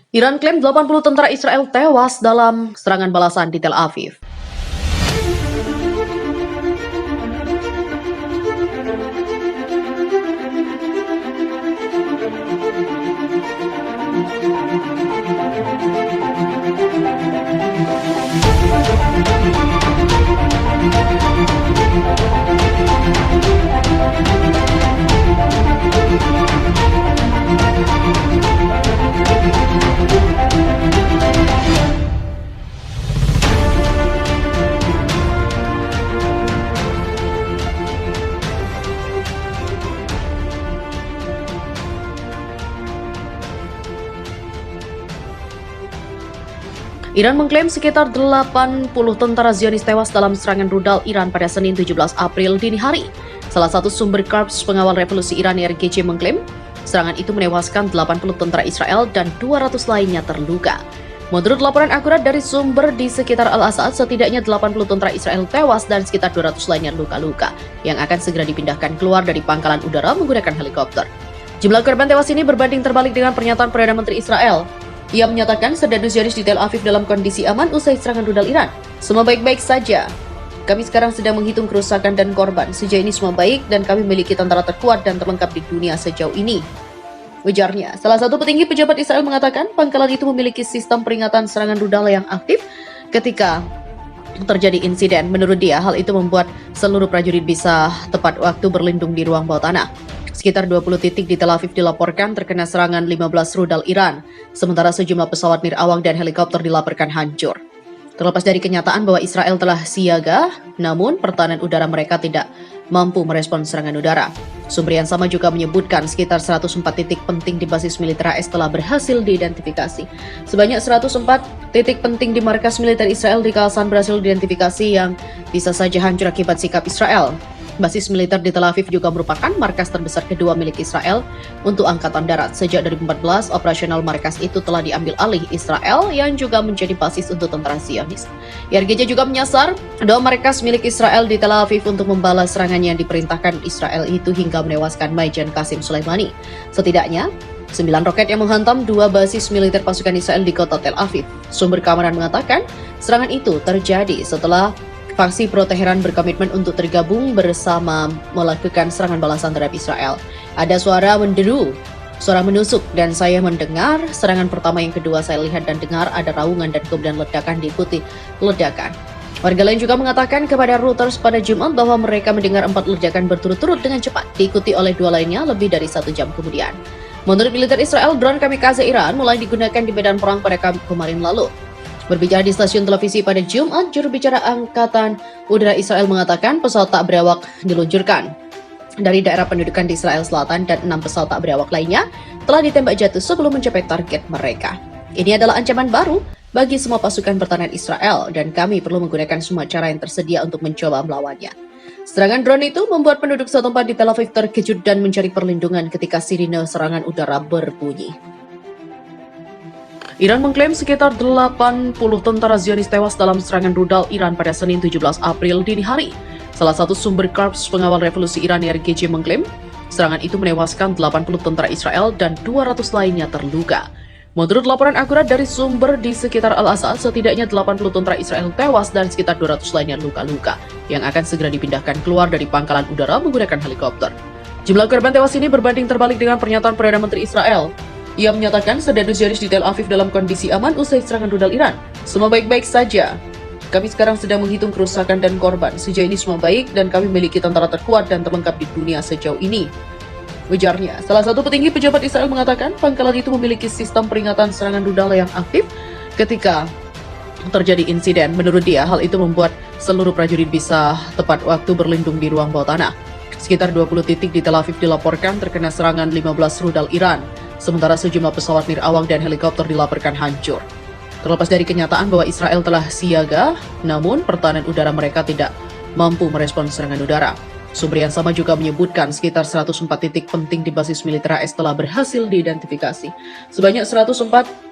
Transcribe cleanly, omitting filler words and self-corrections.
Iran klaim 80 tentara Israel tewas dalam serangan balasan di Tel Aviv. Iran mengklaim sekitar 80 tentara Zionis tewas dalam serangan rudal Iran pada Senin 17 April dini hari. Salah satu sumber Korps Pengawal Revolusi Iran (IRGC) mengklaim serangan itu menewaskan 80 tentara Israel dan 200 lainnya terluka. Menurut laporan akurat dari sumber di sekitar Al-Asad, setidaknya 80 tentara Israel tewas dan sekitar 200 lainnya luka-luka yang akan segera dipindahkan keluar dari pangkalan udara menggunakan helikopter. Jumlah korban tewas ini berbanding terbalik dengan pernyataan Perdana Menteri Israel. Ia menyatakan serdadu Zionis di Tel Aviv dalam kondisi aman usai serangan rudal Iran. Semua baik-baik saja. Kami sekarang sedang menghitung kerusakan dan korban. Sejauh ini semua baik dan kami memiliki tentara terkuat dan terlengkap di dunia sejauh ini. Ujarnya, salah satu petinggi pejabat Israel mengatakan pangkalan itu memiliki sistem peringatan serangan rudal yang aktif ketika terjadi insiden. Menurut dia, hal itu membuat seluruh prajurit bisa tepat waktu berlindung di ruang bawah tanah. Sekitar 20 titik di Tel Aviv dilaporkan terkena serangan 15 rudal Iran, sementara sejumlah pesawat nirawak dan helikopter dilaporkan hancur. Terlepas dari kenyataan bahwa Israel telah siaga, namun pertahanan udara mereka tidak mampu merespons serangan udara. Sumber yang sama juga menyebutkan sekitar 104 titik penting di basis militer AS telah berhasil diidentifikasi. Sebanyak 104 titik penting di markas militer Israel di kawasan berhasil diidentifikasi yang bisa saja hancur akibat sikap Israel. Basis militer di Tel Aviv juga merupakan markas terbesar kedua milik Israel untuk Angkatan Darat. Sejak 2014, operasional markas itu telah diambil alih Israel yang juga menjadi basis untuk tentara Zionis. IRGC juga menyasar dua markas milik Israel di Tel Aviv untuk membalas serangan yang diperintahkan Israel itu hingga menewaskan Maijan Qasim Soleimani. Setidaknya 9 roket yang menghantam dua basis militer pasukan Israel di kota Tel Aviv. Sumber keamanan mengatakan serangan itu terjadi setelah faksi pro-Teheran berkomitmen untuk tergabung bersama melakukan serangan balasan terhadap Israel. Ada suara menderu, suara menusuk, dan saya mendengar serangan pertama, yang kedua saya lihat dan dengar ada raungan dan kemudian ledakan diikuti ledakan. Warga lain juga mengatakan kepada Reuters pada Jumat bahwa mereka mendengar 4 ledakan berturut-turut dengan cepat, diikuti oleh 2 lainnya lebih dari 1 jam kemudian. Menurut militer Israel, drone kamikaze Iran mulai digunakan di medan perang pada kemarin lalu. Berbicara di stasiun televisi pada Jumat, juru bicara Angkatan Udara Israel mengatakan pesawat tak berawak diluncurkan dari daerah pendudukan di Israel Selatan dan 6 pesawat tak berawak lainnya telah ditembak jatuh sebelum mencapai target mereka. Ini adalah ancaman baru bagi semua pasukan pertahanan Israel dan kami perlu menggunakan semua cara yang tersedia untuk mencoba melawannya. Serangan drone itu membuat penduduk setempat di Tel Aviv terkejut dan mencari perlindungan ketika sirine serangan udara berbunyi. Iran mengklaim sekitar 80 tentara Zionis tewas dalam serangan rudal Iran pada Senin 17 April dini hari. Salah satu sumber Korps Pengawal Revolusi Iran (IRGC) mengklaim serangan itu menewaskan 80 tentara Israel dan 200 lainnya terluka. Menurut laporan akurat dari sumber di sekitar Al-Asad, setidaknya 80 tentara Israel tewas dan sekitar 200 lainnya luka-luka yang akan segera dipindahkan keluar dari pangkalan udara menggunakan helikopter. Jumlah korban tewas ini berbanding terbalik dengan pernyataan Perdana Menteri Israel. Ia menyatakan serdadu Zionis di Tel Aviv dalam kondisi aman usai serangan rudal Iran. Semua baik-baik saja. Kami sekarang sedang menghitung kerusakan dan korban. Sejauh ini semua baik dan kami memiliki tentara terkuat dan terlengkap di dunia sejauh ini. Ujarnya, salah satu petinggi pejabat Israel mengatakan pangkalan itu memiliki sistem peringatan serangan rudal yang aktif ketika terjadi insiden. Menurut dia, hal itu membuat seluruh prajurit bisa tepat waktu berlindung di ruang bawah tanah. Sekitar 20 titik di Tel Aviv dilaporkan terkena serangan 15 rudal Iran, sementara sejumlah pesawat nirawak dan helikopter dilaporkan hancur. Terlepas dari kenyataan bahwa Israel telah siaga, namun pertahanan udara mereka tidak mampu merespons serangan udara. Sumber yang sama juga menyebutkan sekitar 104 titik penting di basis militer AS telah berhasil diidentifikasi. Sebanyak 104